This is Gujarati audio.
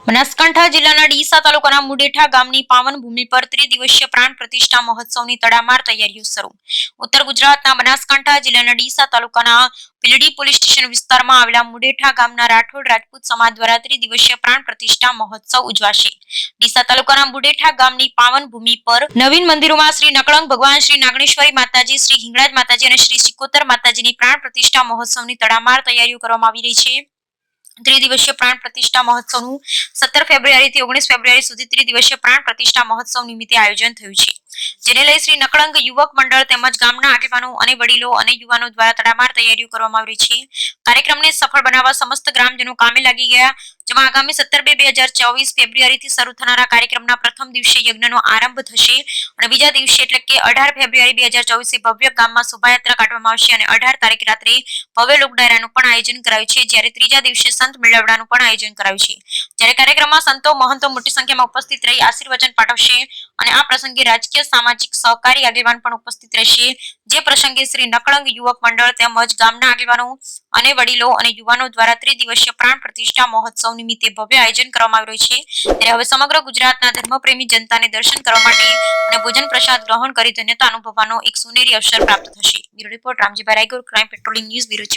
બનાસકાંઠા જિલ્લાના ડીસા તાલુકાના મુડેઠા ગામની પાવન ભૂમિ પર ત્રિદિવસીય પ્રાણ પ્રતિષ્ઠા મહોત્સવની તડામાર તૈયારીઓ શરૂ. ઉત્તર ગુજરાતના બનાસકાંઠા જિલ્લાના ડીસા તાલુકાના ભીલડી પોલીસ સ્ટેશન વિસ્તારમાં આવેલા મુડેઠા ગામના રાઠોડ રાજપૂત સમાજ દ્વારા ત્રિદિવસીય પ્રાણ પ્રતિષ્ઠા મહોત્સવ ઉજવાશે. ડીસા તાલુકાના મુડેઠા ગામની પાવન ભૂમિ પર નવીન મંદિરોમાં શ્રી નકળંગ ભગવાન, શ્રી નાગણેશ્વરી માતાજી, શ્રી હિંગળાજ માતાજી અને શ્રી સિકોતર માતાજીની પ્રાણ પ્રતિષ્ઠા મહોત્સવની તડામાર તૈયારીઓ કરવામાં આવી રહી છે. ત્રિદિવસીય પ્રાણ પ્રતિષ્ઠા મહોત્સવનું 17 ફેબ્રુઆરીથી 19 ફેબ્રુઆરી સુધી ત્રિદિવસીય પ્રાણ પ્રતિષ્ઠા મહોત્સવ નિમિત્તે આયોજન થયું છે. જેને લઈ શ્રી નકળંગ યુવક મંડળ તેમજ ગામના આગેવાનો અને વડીલો અને યુવાનો દ્વારા તડામાર તૈયારીઓ કરવામાં આવી રહી છે. કાર્યક્રમને સફળ બનાવવા સમસ્ત ગ્રામજનો કામે લાગી ગયા, જેમાં આગામી 17/2/2024 ફેબ્રુઆરીથી શરૂ થનારા કાર્યક્રમના પ્રથમ દિવસે યજ્ઞનો આરંભ થશે અને બીજા દિવસે એટલે કે 18 ફેબ્રુઆરી 2024 ભવ્ય ગામમાં શોભાયાત્રા કાઢવામાં આવશે અને 18 તારીખ રાત્રે ભવ્ય લોકડાયરાનું પણ આયોજન કરાયું છે. જ્યારે ત્રીજા દિવસે સંત મેળાવડાનું પણ આયોજન કરાયું છે. જ્યારે કાર્યક્રમમાં સંતો મહંતો મોટી સંખ્યામાં ઉપસ્થિત રહી આશીર્વચન પાઠવશે અને આ પ્રસંગે રાજકીય, સામાજિક, સહકારી આગેવાન પણ ઉપસ્થિત રહેશે. જે પ્રસંગે શ્રી નકળંગ યુવક મંડળ તેમજ ગામના આગેવાનો અને વડીલો અને યુવાનો દ્વારા ત્રિદિવસીય પ્રાણ પ્રતિષ્ઠા મહોત્સવ નિમિત્તે ભવ્ય આયોજન કરવામાં આવી રહ્યું છે. ત્યારે હવે સમગ્ર ગુજરાતના ધર્મપ્રેમી જનતાને દર્શન કરવા માટે અને ભોજન પ્રસાદ ગ્રહણ કરી ધન્યતા અનુભવવાનો એક સુનેરી અવસર પ્રાપ્ત થશે. Bureau report Ramjibhai Raigur, crime patrolling news bureau.